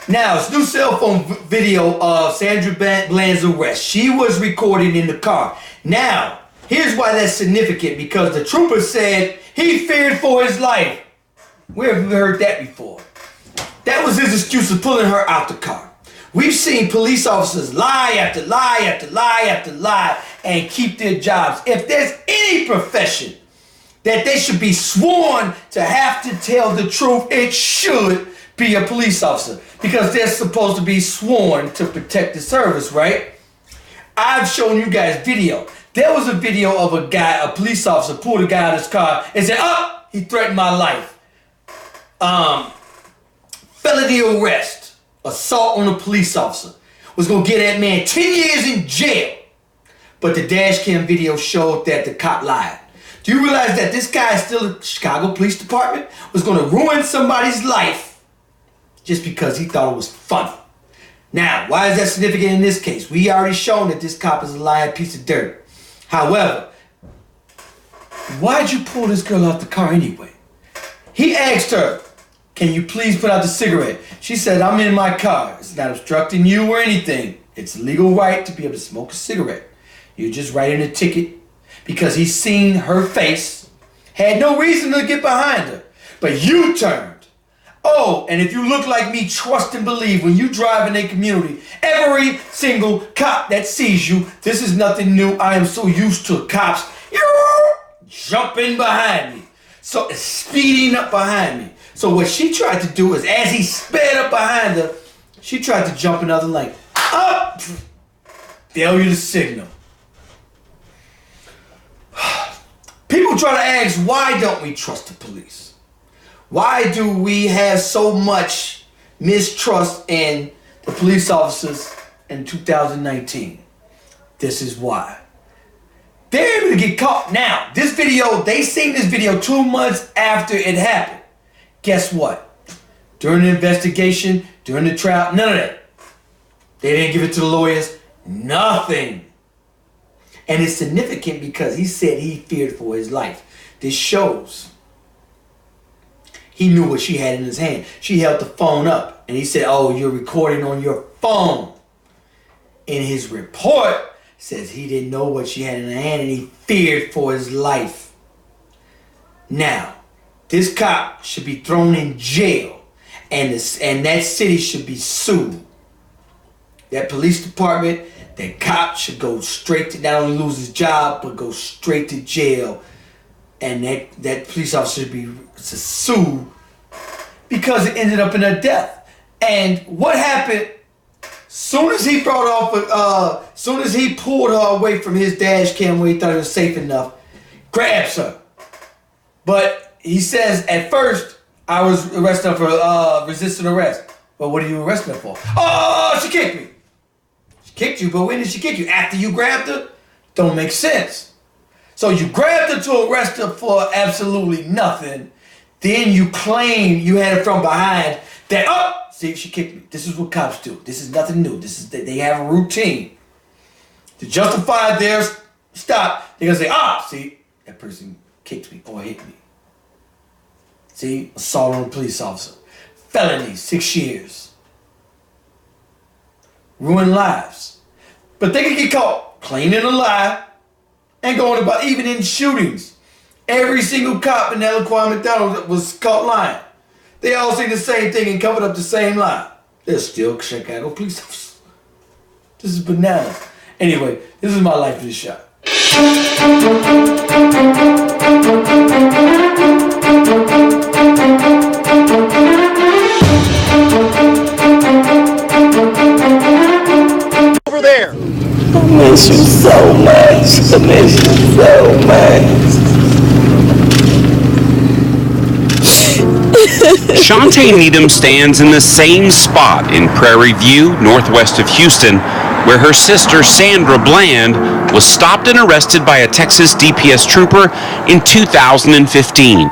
Now, it's new cell phone video of Sandra Bland's arrest. She was recorded in the car. Now, here's why that's significant, because the trooper said he feared for his life. Where have we heard that before? That was his excuse for pulling her out the car. We've seen police officers lie after lie after lie after lie and keep their jobs. If there's any profession that they should be sworn to have to tell the truth, it should be a police officer, because they're supposed to be sworn to protect the service, right? I've shown you guys video. There was a video of a guy, a police officer, pulled a guy out of his car and said, "Oh, he threatened my life." Felony arrest, assault on a police officer, was gonna get that man 10 years in jail. But the dash cam video showed that the cop lied. Do you realize that this guy is still in the Chicago Police Department, was gonna ruin somebody's life just because he thought it was funny? Now, why is that significant in this case? We already shown that this cop is a lying piece of dirt. However, why'd you pull this girl out the car anyway? He asked her, "Can you please put out the cigarette?" She said, "I'm in my car. It's not obstructing you or anything. It's a legal right to be able to smoke a cigarette. You're just writing a ticket because he's seen her face, had no reason to get behind her. But you turned. Oh, and if you look like me, trust and believe, when you drive in a community, every single cop that sees you, this is nothing new. I am so used to cops jumping behind me. So speeding up behind me. So what she tried to do is, as he sped up behind her, she tried to jump another lane. Up! Failure to signal. People try to ask, why don't we trust the police? Why do we have so much mistrust in the police officers in 2019? This is why. They're able to get caught. Now, this video, they seen this video 2 months after it happened. Guess what? During the investigation, during the trial, none of that. They didn't give it to the lawyers. Nothing. And it's significant because he said he feared for his life. This shows he knew what she had in his hand. She held the phone up and he said, "Oh, you're recording on your phone." In his report, says he didn't know what she had in her hand and he feared for his life. Now, this cop should be thrown in jail, and that city should be sued. That police department, that cop should go straight to, not only lose his job, but go straight to jail. And that police officer should be sued because it ended up in a death. And what happened? Soon as he soon as he pulled her away from his dash cam where he thought it was safe enough, grabs her. But he says, at first, I was arrested for resisting arrest. Well, what are you arresting her for? Oh, she kicked me. She kicked you, but when did she kick you? After you grabbed her? Don't make sense. So you grabbed her to arrest her for absolutely nothing. Then you claim you had her from behind. That, oh, see, she kicked me. This is what cops do. This is nothing new. They have a routine. To justify their stop, they're going to say, see, that person kicked me or hit me. See, assault on a police officer. Felony, 6 years. Ruin lives. But they can get caught claiming a lie and going about, even in shootings. Every single cop in that LaQuan McDonald was caught lying. They all say the same thing and covered up the same lie. They're still Chicago police officers. This is bananas. Anyway, this is my life in the shot. Over there. I miss you so much. I miss you so much. Shantae Needham stands in the same spot in Prairie View, northwest of Houston, where her sister Sandra Bland was stopped and arrested by a Texas DPS trooper in 2015.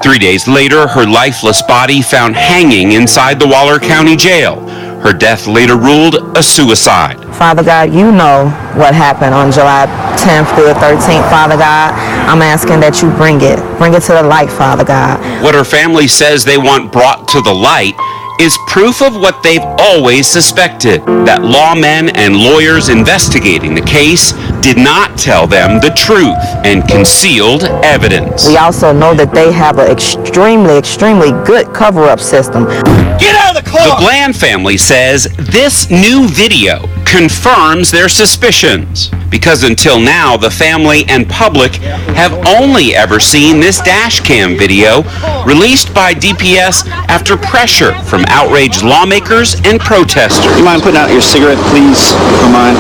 3 days later, her lifeless body found hanging inside the Waller County Jail. Her death later ruled a suicide. Father God, you know what happened on July 10th through the 13th, Father God. I'm asking that you bring it to the light, Father God. What her family says they want brought to the light is proof of what they've always suspected, that lawmen and lawyers investigating the case did not tell them the truth and concealed evidence. We also know that they have an extremely good cover-up system. Get out of the car! The Bland family says this new video confirms their suspicions, because until now the family and public have only ever seen this dash cam video released by DPS after pressure from outraged lawmakers and protesters. You mind putting out your cigarette, please? Don't mind.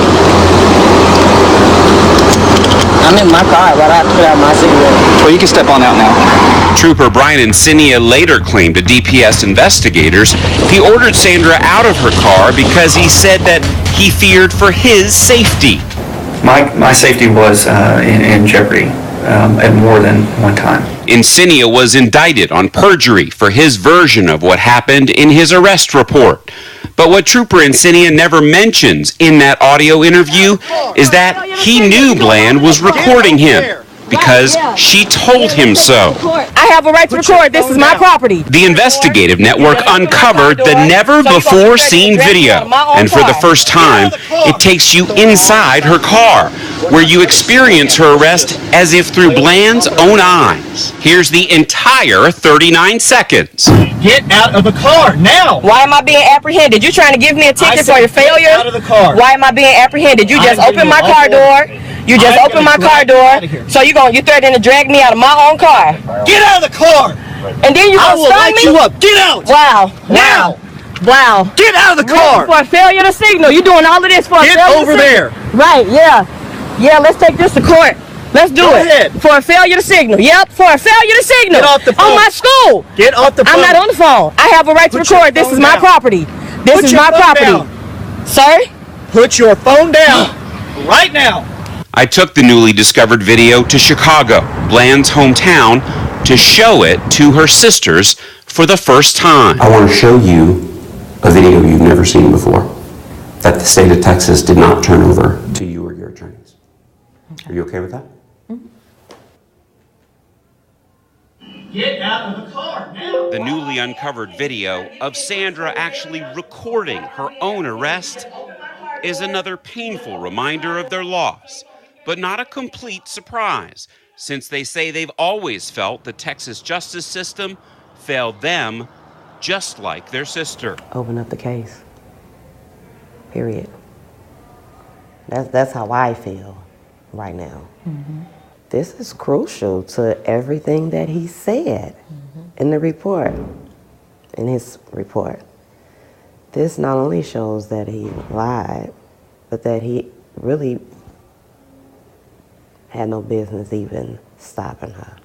I'm in my car, but I put out my cigarette. Well, you can step on out now. Trooper Brian Encinia later claimed to DPS investigators he ordered Sandra out of her car because he said that he feared for his safety. My safety was in jeopardy at more than one time. Encinia was indicted on perjury for his version of what happened in his arrest report. But what Trooper Encinia never mentions in that audio interview is that he knew Bland was recording him because she told him so. I have a right to record. This is my property. The investigative network uncovered the never-before-seen video, and for the first time, it takes you inside her car, where you experience her arrest as if through Bland's own eyes. Here's the entire 39 seconds. Get out of the car now! Why am I being apprehended? You trying to give me a ticket for your failure? Get out of the car. Why am I being apprehended? You just opened my car door. You just opened my car door. So you threatening to drag me out of my own car. Get out of the car! And then you I gonna will stun light me? you up! Get out! Wow. Now! Wow. Get out of the car! For a failure to signal. You doing all of this for a Get failure over to signal. there! Right, yeah. Yeah, let's take this to court. Let's do Go it. ahead. For a failure to signal. Yep, for a failure to signal. Get off the phone. On my school. Get off the phone! I'm not on the phone. I have a right to Put your record. This phone is my down. property. This Put is your my phone property. down. Sir? Put your phone down! Right now! I took the newly discovered video to Chicago, Bland's hometown, to show it to her sisters for the first time. I want to show you a video you've never seen before that the state of Texas did not turn over to you or your attorneys. Are you okay with that? Get out of the car now! The newly uncovered video of Sandra actually recording her own arrest is another painful reminder of their loss, but not a complete surprise, since they say they've always felt the Texas justice system failed them just like their sister. Open up the case. Period. That's how I feel right now. Mm-hmm. This is crucial to everything that he said in the report, in his report. This not only shows that he lied, but that he really had no business even stopping her,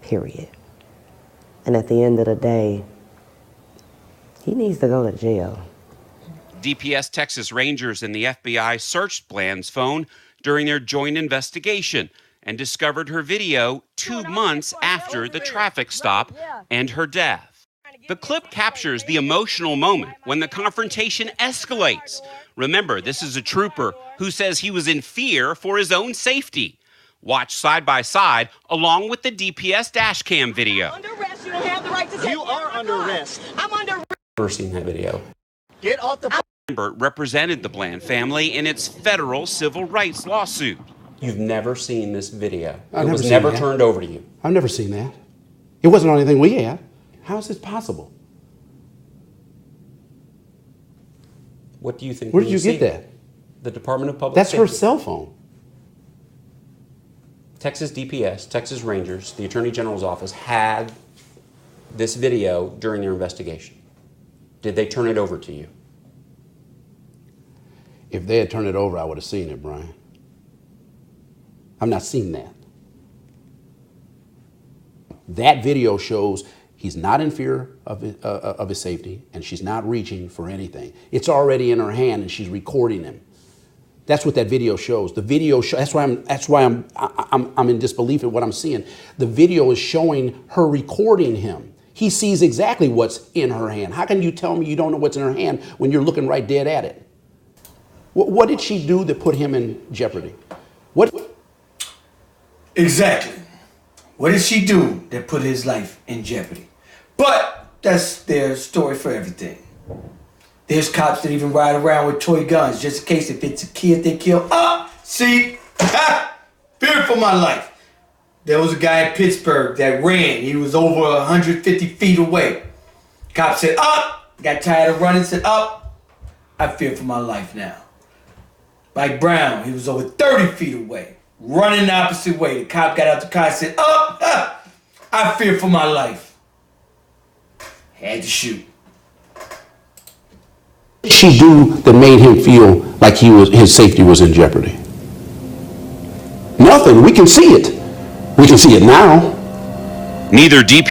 period. And at the end of the day, he needs to go to jail. DPS Texas Rangers and the FBI searched Bland's phone during their joint investigation and discovered her video 2 months after the traffic stop and her death. The clip captures the emotional moment when the confrontation escalates. Remember, this is a trooper who says he was in fear for his own safety. Watch side by side along with the DPS dashcam video. Under arrest, you don't have the right to take You are under arrest. I'm under arrest. Never seen that video. Get off the phone! Lambert represented the Bland family in its federal civil rights lawsuit. You've never seen this video. I've It was never seen never that. turned over to you. I've never seen that. It wasn't on anything we had. How is this possible? What do you think? Where when did you see get that? The Department of Public That's Safety. her cell phone. Texas DPS, Texas Rangers, the Attorney General's office had this video during their investigation. Did they turn it over to you? If they had turned it over, I would have seen it, Brian. I've not seen that. That video shows he's not in fear of his safety, and she's not reaching for anything. It's already in her hand, and she's recording him. That's what that video shows. The video that's why I'm in disbelief at what I'm seeing. The video is showing her recording him. He sees exactly what's in her hand. How can you tell me you don't know what's in her hand when you're looking right dead at it? What did she do that put him in jeopardy? What? Exactly. What did she do that put his life in jeopardy? But that's their story for everything. There's cops that even ride around with toy guns just in case if it's a kid they kill. See? Fear for my life. There was a guy in Pittsburgh that ran. He was over 150 feet away. Cop said, got tired of running, said, I fear for my life now. Mike Brown, he was over 30 feet away, running the opposite way. The cop got out the car and said, I fear for my life. Had to shoot. What did she do that made him feel like his safety was in jeopardy? Nothing. We can see it. We can see it now. Neither DP.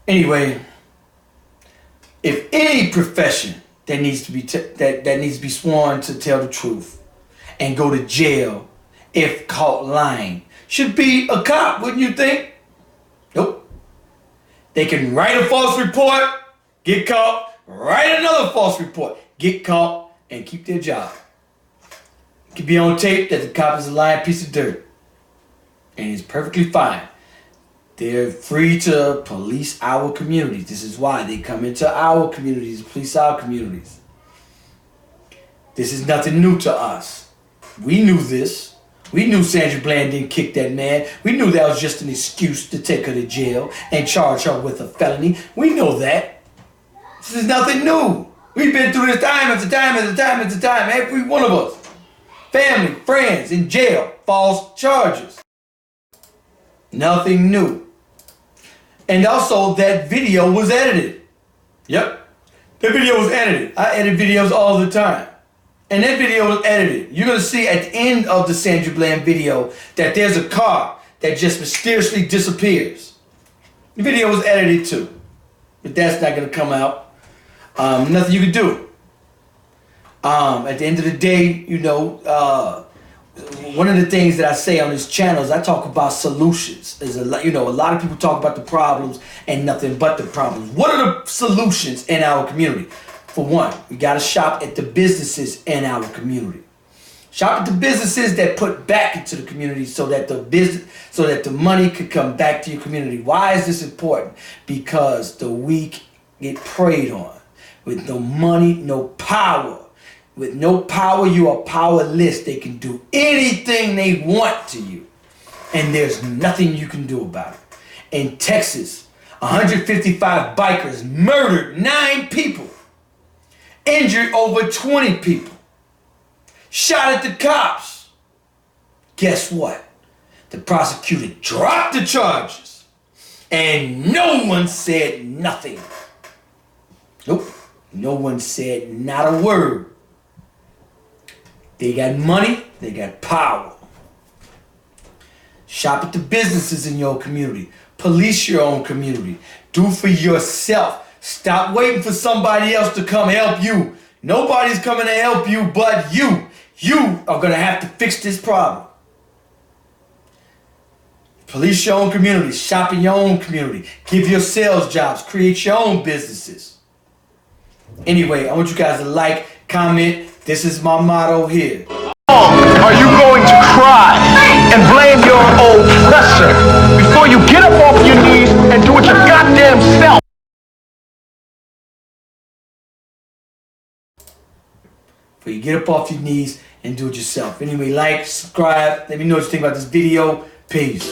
Anyway, if any profession that needs to be that needs to be sworn to tell the truth and go to jail if caught lying should be a cop, wouldn't you think? Nope. They can write a false report, get caught, write another false report, get caught, and keep their job. It can be on tape that the cop is a lying piece of dirt, and it's perfectly fine. They're free to police our communities. This is why they come into our communities, police our communities. This is nothing new to us. We knew this. We knew Sandra Bland didn't kick that man. We knew that was just an excuse to take her to jail and charge her with a felony. We know that. This is nothing new. We've been through this time after time after time after time. Every one of us. Family, friends, in jail, false charges. Nothing new. And also, that video was edited. Yep. That video was edited. I edit videos all the time. And that video was edited. You're going to see at the end of the Sandra Bland video that there's a car that just mysteriously disappears. The video was edited too. But that's not going to come out. Nothing you can do. At the end of the day, you know, one of the things that I say on this channel is I talk about solutions. There's a lot of people talk about the problems and nothing but the problems. What are the solutions in our community? For one, we got to shop at the businesses in our community. Shop at the businesses that put back into the community so that the money could come back to your community. Why is this important? Because the weak get preyed on. With no money, no power. With no power, you are powerless. They can do anything they want to you. And there's nothing you can do about it. In Texas, 155 bikers murdered 9 people. Injured over 20 people. Shot at the cops. Guess what? The prosecutor dropped the charges. And no one said nothing. Nope. No one said not a word. They got money, they got power. Shop at the businesses in your community. Police your own community. Do for yourself. Stop waiting for somebody else to come help you. Nobody's coming to help you but you. You are going to have to fix this problem. Police your own community. Shop in your own community. Give yourselves jobs. Create your own businesses. Anyway, I want you guys to like, comment. This is my motto here. Are you going to cry and blame your oppressor before you get up off your knees and do it your goddamn self? Before you get up off your knees and do it yourself. Anyway, like, subscribe. Let me know what you think about this video. Peace.